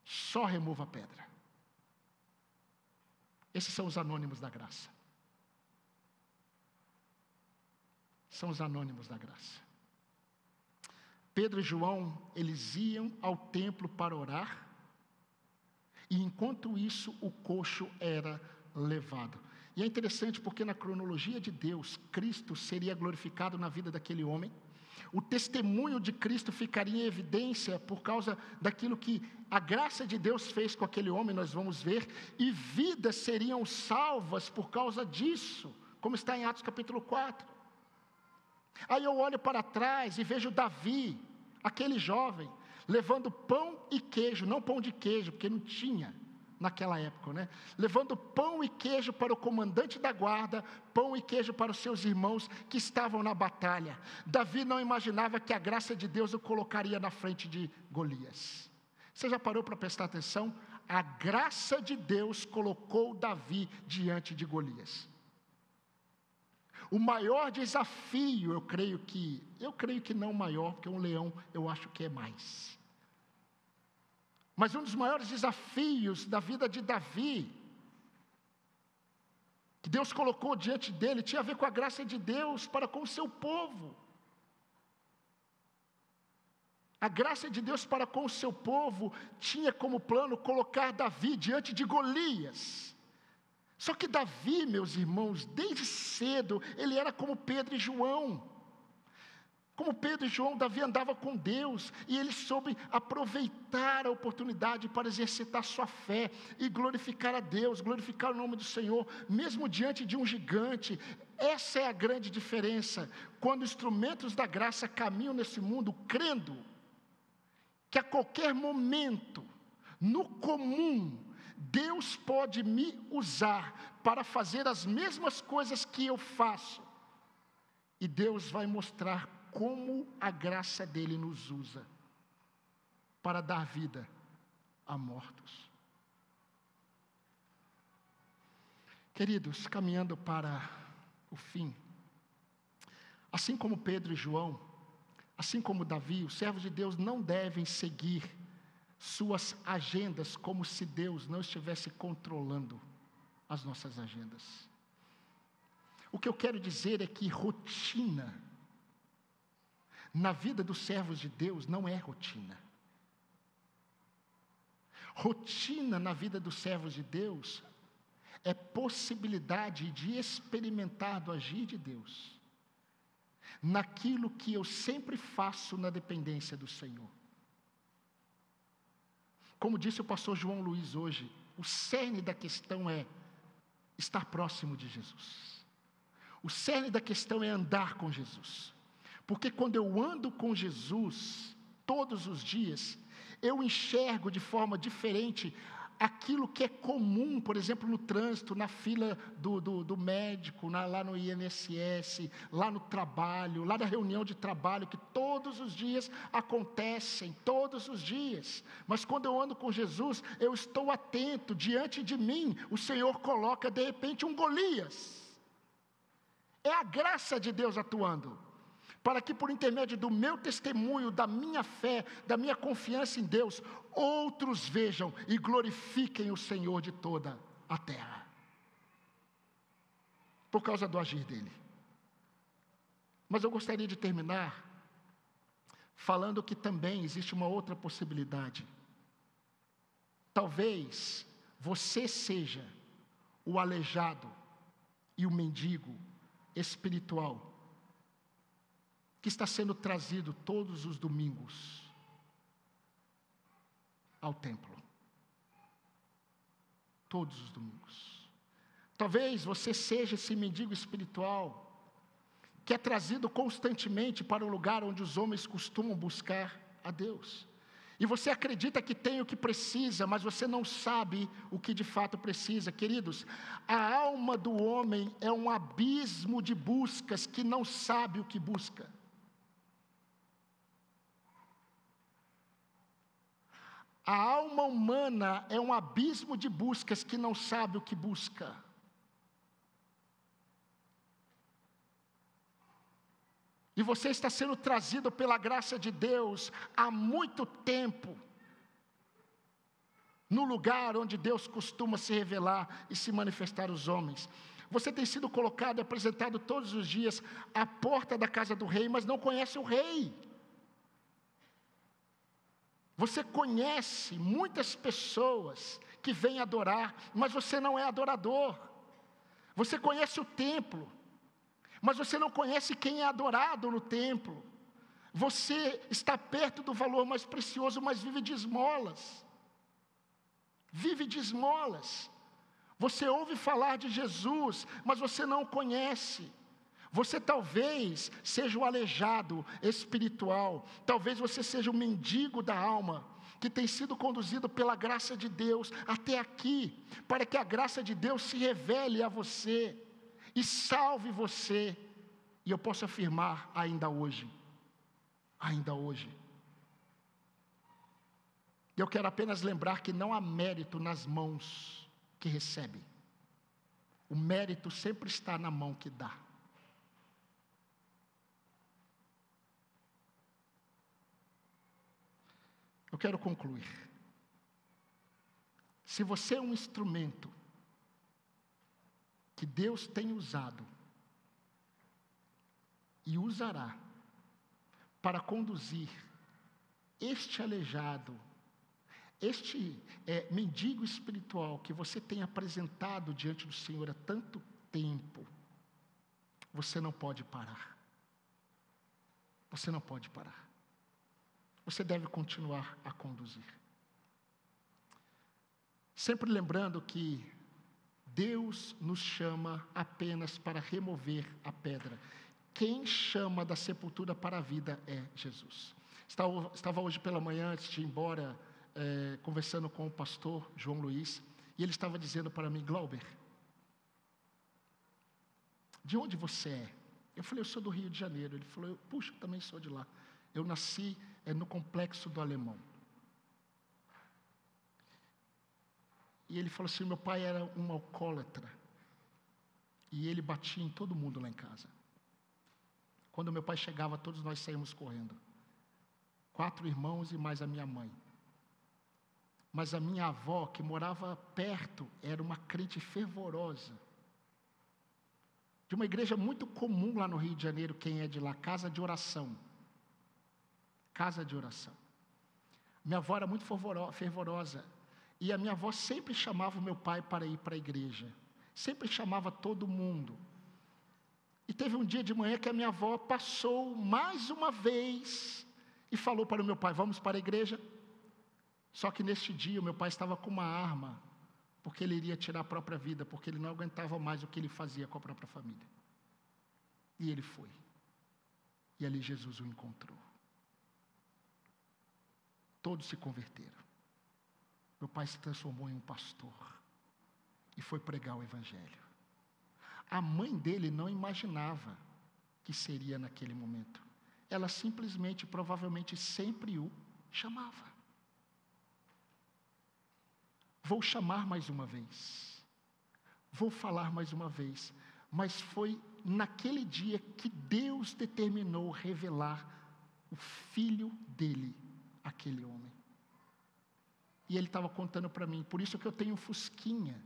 Só remova a pedra. Esses são os anônimos da graça. São os anônimos da graça. Pedro e João, eles iam ao templo para orar, e enquanto isso, o coxo era levado. E é interessante porque na cronologia de Deus, Cristo seria glorificado na vida daquele homem. O testemunho de Cristo ficaria em evidência por causa daquilo que a graça de Deus fez com aquele homem, nós vamos ver, e vidas seriam salvas por causa disso, como está em Atos capítulo 4. Aí eu olho para trás e vejo Davi, aquele jovem, levando pão e queijo, não pão de queijo, porque não tinha naquela época, né? Levando pão e queijo para o comandante da guarda, pão e queijo para os seus irmãos que estavam na batalha. Davi não imaginava que a graça de Deus o colocaria na frente de Golias. Você já parou para prestar atenção? A graça de Deus colocou Davi diante de Golias. O maior desafio, eu creio que não maior, porque um leão eu acho que é mais. Mas um dos maiores desafios da vida de Davi, que Deus colocou diante dele, tinha a ver com a graça de Deus para com o seu povo. A graça de Deus para com o seu povo tinha como plano colocar Davi diante de Golias. Só que Davi, meus irmãos, desde cedo, ele era como Pedro e João. Como Pedro e João, Davi andava com Deus, e ele soube aproveitar a oportunidade para exercitar sua fé, e glorificar a Deus, glorificar o nome do Senhor, mesmo diante de um gigante. Essa é a grande diferença, quando instrumentos da graça caminham nesse mundo, crendo que a qualquer momento, no comum, Deus pode me usar para fazer as mesmas coisas que eu faço. E Deus vai mostrar como a graça dele nos usa para dar vida a mortos. Queridos, caminhando para o fim, assim como Pedro e João, assim como Davi, os servos de Deus não devem seguir suas agendas como se Deus não estivesse controlando as nossas agendas. O que eu quero dizer é que rotina na vida dos servos de Deus não é rotina. Rotina na vida dos servos de Deus é possibilidade de experimentar do agir de Deus naquilo que eu sempre faço na dependência do Senhor. Como disse o pastor João Luiz hoje, o cerne da questão é estar próximo de Jesus. O cerne da questão é andar com Jesus. Porque quando eu ando com Jesus, todos os dias, eu enxergo de forma diferente aquilo que é comum, por exemplo, no trânsito, na fila do médico, lá no INSS, lá no trabalho, lá na reunião de trabalho, que todos os dias acontecem, todos os dias. Mas quando eu ando com Jesus, eu estou atento, diante de mim, o Senhor coloca de repente um Golias. É a graça de Deus atuando, para que por intermédio do meu testemunho, da minha fé, da minha confiança em Deus, outros vejam e glorifiquem o Senhor de toda a terra, por causa do agir dele. Mas eu gostaria de terminar falando que também existe uma outra possibilidade. Talvez você seja o aleijado e o mendigo espiritual que está sendo trazido todos os domingos ao templo. Todos os domingos. Talvez você seja esse mendigo espiritual que é trazido constantemente para o lugar onde os homens costumam buscar a Deus. E você acredita que tem o que precisa, mas você não sabe o que de fato precisa. Queridos, a alma do homem é um abismo de buscas que não sabe o que busca. A alma humana é um abismo de buscas que não sabe o que busca. E você está sendo trazido pela graça de Deus há muito tempo no lugar onde Deus costuma se revelar e se manifestar aos homens. Você tem sido colocado e apresentado todos os dias à porta da casa do rei, mas não conhece o rei. Você conhece muitas pessoas que vêm adorar, mas você não é adorador. Você conhece o templo, mas você não conhece quem é adorado no templo. Você está perto do valor mais precioso, mas vive de esmolas. Vive de esmolas. Você ouve falar de Jesus, mas você não o conhece. Você talvez seja o aleijado espiritual, talvez você seja o mendigo da alma, que tem sido conduzido pela graça de Deus até aqui, para que a graça de Deus se revele a você e salve você. E eu posso afirmar ainda hoje, eu quero apenas lembrar que não há mérito nas mãos que recebe, o mérito sempre está na mão que dá. Eu quero concluir. Se você é um instrumento que Deus tem usado e usará para conduzir este aleijado, este mendigo espiritual que você tem apresentado diante do Senhor há tanto tempo, você não pode parar. Você não pode parar. Você deve continuar a conduzir. Sempre lembrando que Deus nos chama apenas para remover a pedra. Quem chama da sepultura para a vida é Jesus. Estava hoje pela manhã, antes de ir embora, conversando com o pastor João Luiz, e ele estava dizendo para mim: Glauber, de onde você é? Eu falei: eu sou do Rio de Janeiro. Ele falou: puxa, eu também sou de lá. Eu nasci no Complexo do Alemão. E ele falou assim: meu pai era um alcoólatra, e ele batia em todo mundo lá em casa. Quando meu pai chegava, todos nós saímos correndo. 4 irmãos e mais a minha mãe. Mas a minha avó, que morava perto, era uma crente fervorosa, de uma igreja muito comum lá no Rio de Janeiro, quem é de lá, casa de oração. Casa de oração. Minha avó era muito fervorosa, e a minha avó sempre chamava o meu pai para ir para a igreja, sempre chamava todo mundo. E teve um dia de manhã que a minha avó passou mais uma vez e falou para o meu pai: vamos para a igreja? Só que neste dia o meu pai estava com uma arma, porque ele iria tirar a própria vida, porque ele não aguentava mais o que ele fazia com a própria família. E ele foi. E ali Jesus o encontrou. Todos se converteram. Meu pai se transformou em um pastor e foi pregar o evangelho. A mãe dele não imaginava que seria naquele momento. Ela simplesmente, provavelmente, sempre o chamava. Vou chamar mais uma vez, vou falar mais uma vez, mas foi naquele dia que Deus determinou revelar o filho dele, aquele homem. E ele estava contando para mim: por isso que eu tenho um Fusquinha.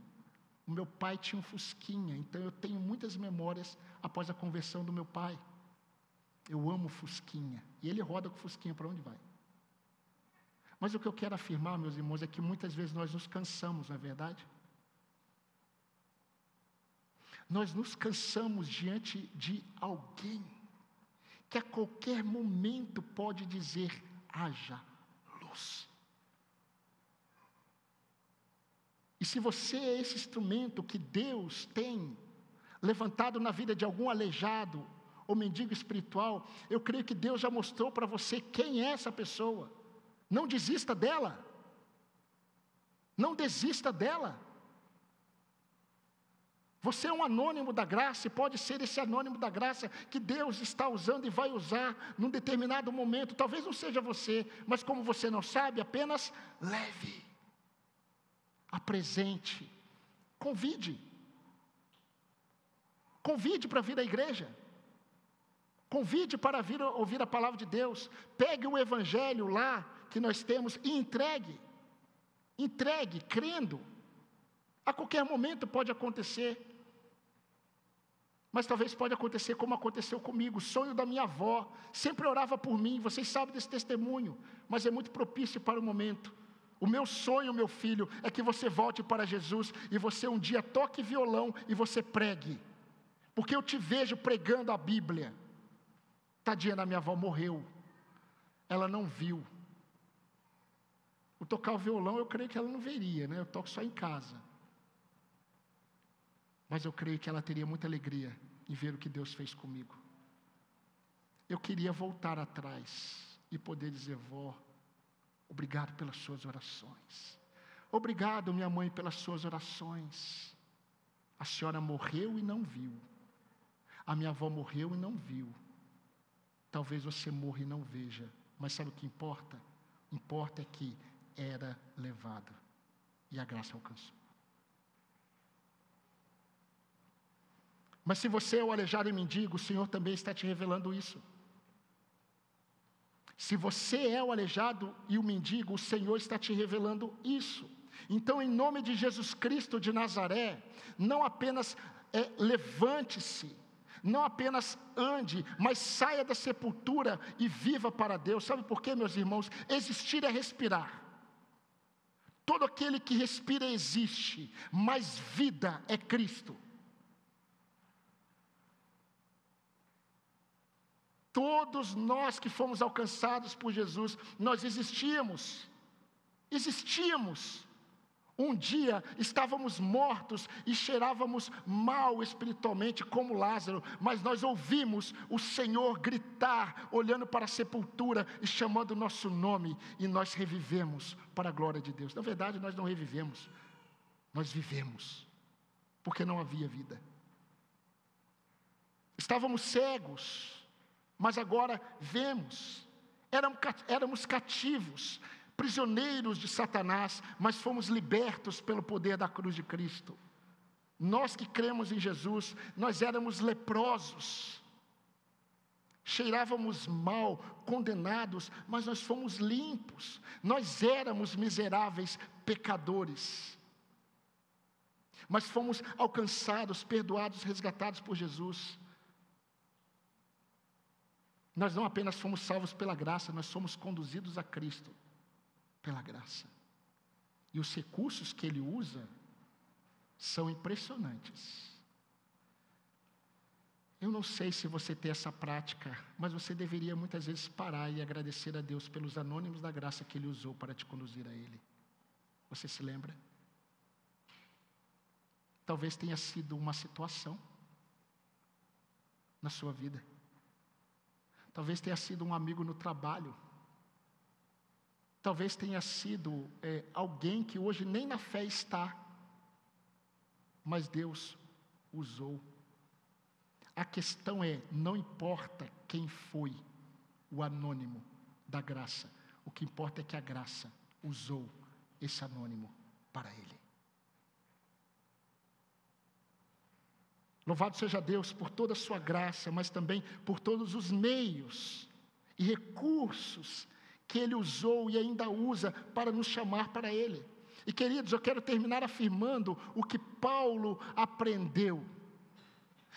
O meu pai tinha um Fusquinha, então eu tenho muitas memórias após a conversão do meu pai. Eu amo Fusquinha, e ele roda com o Fusquinha para onde vai. Mas o que eu quero afirmar, meus irmãos, é que muitas vezes nós nos cansamos, não é verdade? Nós nos cansamos diante de alguém que a qualquer momento pode dizer: haja luz. E se você é esse instrumento que Deus tem levantado na vida de algum aleijado ou mendigo espiritual, eu creio que Deus já mostrou para você quem é essa pessoa. Não desista dela. Não desista dela. Você é um anônimo da graça, e pode ser esse anônimo da graça que Deus está usando e vai usar num determinado momento. Talvez não seja você, mas como você não sabe, apenas leve, apresente, convide. Convide para vir à igreja. Convide para vir ouvir a palavra de Deus. Pegue o evangelho lá que nós temos e entregue. Entregue, crendo. A qualquer momento pode acontecer. Mas talvez pode acontecer como aconteceu comigo. O sonho da minha avó sempre orava por mim. Vocês sabem desse testemunho, mas é muito propício para o momento. O meu sonho, meu filho, é que você volte para Jesus e você um dia toque violão e você pregue. Porque eu te vejo pregando a Bíblia. Tadinha da minha avó, morreu. Ela não viu. O tocar o violão, eu creio que ela não veria, né? Eu toco só em casa. Mas eu creio que ela teria muita alegria em ver o que Deus fez comigo. Eu queria voltar atrás e poder dizer: vó, obrigado pelas suas orações. Obrigado, minha mãe, pelas suas orações. A senhora morreu e não viu. A minha avó morreu e não viu. Talvez você morra e não veja. Mas sabe o que importa? Importa é que era levado. E a graça alcançou. Mas se você é o aleijado e mendigo, o Senhor também está te revelando isso. Se você é o aleijado e o mendigo, o Senhor está te revelando isso. Então, em nome de Jesus Cristo de Nazaré, não apenas levante-se, não apenas ande, mas saia da sepultura e viva para Deus. Sabe por quê, meus irmãos? Existir é respirar. Todo aquele que respira existe, mas vida é Cristo. Todos nós que fomos alcançados por Jesus, nós existíamos. Um dia estávamos mortos e cheirávamos mal espiritualmente, como Lázaro, mas nós ouvimos o Senhor gritar, olhando para a sepultura e chamando o nosso nome, e nós revivemos para a glória de Deus. Na verdade, nós não revivemos, nós vivemos, porque não havia vida. Estávamos cegos, mas agora vemos. Éramos cativos, prisioneiros de Satanás, mas fomos libertos pelo poder da cruz de Cristo. Nós que cremos em Jesus, nós éramos leprosos, cheirávamos mal, condenados, mas nós fomos limpos. Nós éramos miseráveis pecadores, mas fomos alcançados, perdoados, resgatados por Jesus. Nós não apenas fomos salvos pela graça, nós somos conduzidos a Cristo pela graça. E os recursos que Ele usa são impressionantes. Eu não sei se você tem essa prática, mas você deveria muitas vezes parar e agradecer a Deus pelos anônimos da graça que Ele usou para te conduzir a Ele. Você se lembra? Talvez tenha sido uma situação na sua vida. Talvez tenha sido um amigo no trabalho. Talvez tenha sido alguém que hoje nem na fé está, mas Deus usou. A questão é, não importa quem foi o anônimo da graça, o que importa é que a graça usou esse anônimo para Ele. Louvado seja Deus por toda a sua graça, mas também por todos os meios e recursos que Ele usou e ainda usa para nos chamar para Ele. E queridos, eu quero terminar afirmando o que Paulo aprendeu.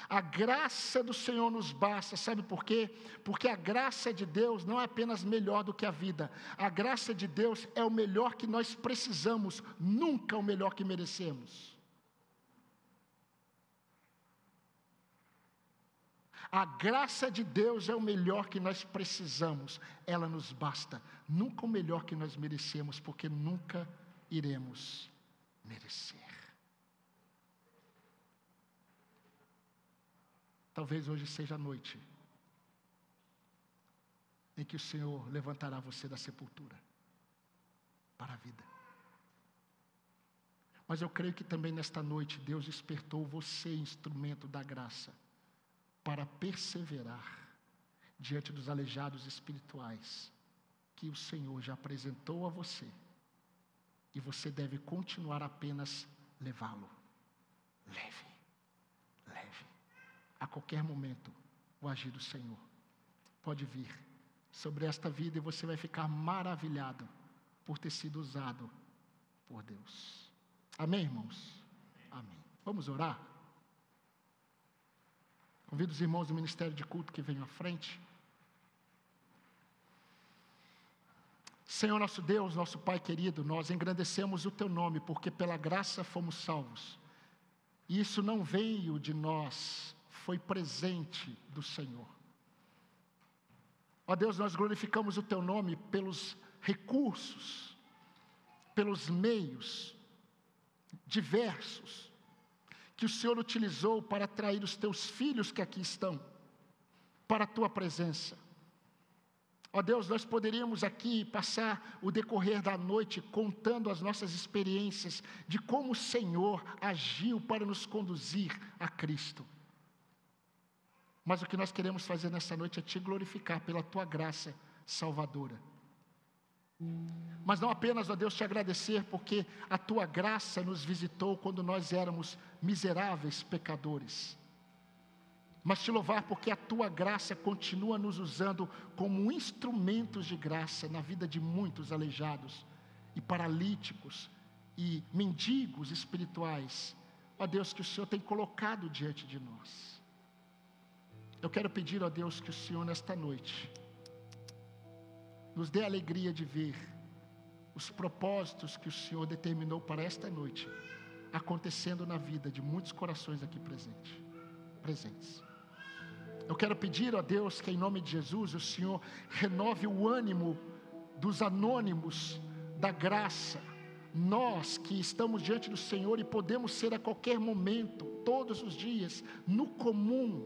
A graça do Senhor nos basta, sabe por quê? Porque a graça de Deus não é apenas melhor do que a vida. A graça de Deus é o melhor que nós precisamos, nunca o melhor que merecemos. A graça de Deus é o melhor que nós precisamos, ela nos basta, nunca o melhor que nós merecemos, porque nunca iremos merecer. Talvez hoje seja a noite em que o Senhor levantará você da sepultura para a vida. Mas eu creio que também nesta noite Deus despertou você, instrumento da graça, para perseverar diante dos aleijados espirituais que o Senhor já apresentou a você, e você deve continuar apenas levá-lo. Leve. A qualquer momento, o agir do Senhor pode vir sobre esta vida e você vai ficar maravilhado por ter sido usado por Deus. Amém, irmãos? Amém. Vamos orar? Convido os irmãos do Ministério de Culto que venham à frente. Senhor nosso Deus, nosso Pai querido, nós engrandecemos o Teu nome, porque pela graça fomos salvos. E isso não veio de nós, foi presente do Senhor. Ó Deus, nós glorificamos o Teu nome pelos recursos, pelos meios diversos que o Senhor utilizou para atrair os Teus filhos que aqui estão, para a Tua presença. Ó Deus, nós poderíamos aqui passar o decorrer da noite contando as nossas experiências de como o Senhor agiu para nos conduzir a Cristo. Mas o que nós queremos fazer nessa noite é Te glorificar pela Tua graça salvadora. Mas não apenas, ó Deus, Te agradecer porque a Tua graça nos visitou quando nós éramos miseráveis pecadores, mas Te louvar porque a Tua graça continua nos usando como instrumentos de graça na vida de muitos aleijados e paralíticos e mendigos espirituais, ó Deus, que o Senhor tem colocado diante de nós. Eu quero pedir, ó Deus, que o Senhor nesta noite nos dê a alegria de ver os propósitos que o Senhor determinou para esta noite acontecendo na vida de muitos corações aqui presentes. Eu quero pedir a Deus que em nome de Jesus o Senhor renove o ânimo dos anônimos da graça, nós que estamos diante do Senhor e podemos ser a qualquer momento, todos os dias, no comum,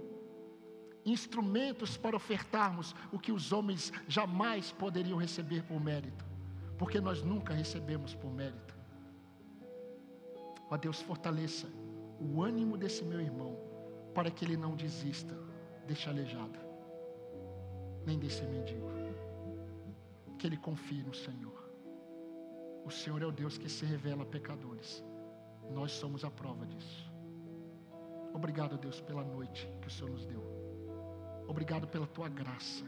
instrumentos para ofertarmos o que os homens jamais poderiam receber por mérito, porque nós nunca recebemos por mérito. Ó Deus, fortaleça o ânimo desse meu irmão, para que ele não desista deste aleijado, nem desse mendigo, que ele confie no Senhor. O Senhor é o Deus que se revela a pecadores, nós somos a prova disso. Obrigado, Deus, pela noite que o Senhor nos deu. Obrigado pela Tua graça.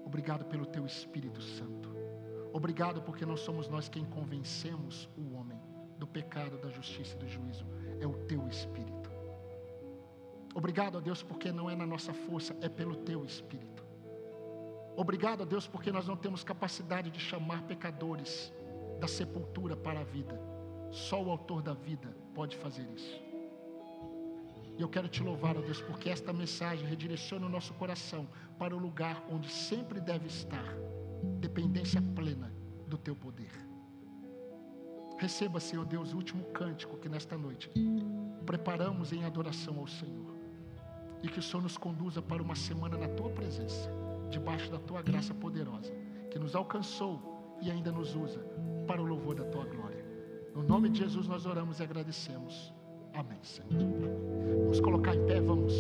Obrigado pelo Teu Espírito Santo. Obrigado porque não somos nós quem convencemos o homem do pecado, da justiça e do juízo. É o Teu Espírito. Obrigado, Deus, porque não é na nossa força, é pelo Teu Espírito. Obrigado, Deus, porque nós não temos capacidade de chamar pecadores da sepultura para a vida. Só o autor da vida pode fazer isso. E eu quero te louvar, ó Deus, porque esta mensagem redireciona o nosso coração para o lugar onde sempre deve estar, dependência plena do Teu poder. Receba, Senhor Deus, o último cântico que nesta noite preparamos em adoração ao Senhor, e que o Senhor nos conduza para uma semana na Tua presença, debaixo da Tua graça poderosa, que nos alcançou e ainda nos usa para o louvor da Tua glória. No nome de Jesus nós oramos e agradecemos. Amém, Senhor. Vamos colocar em pé, vamos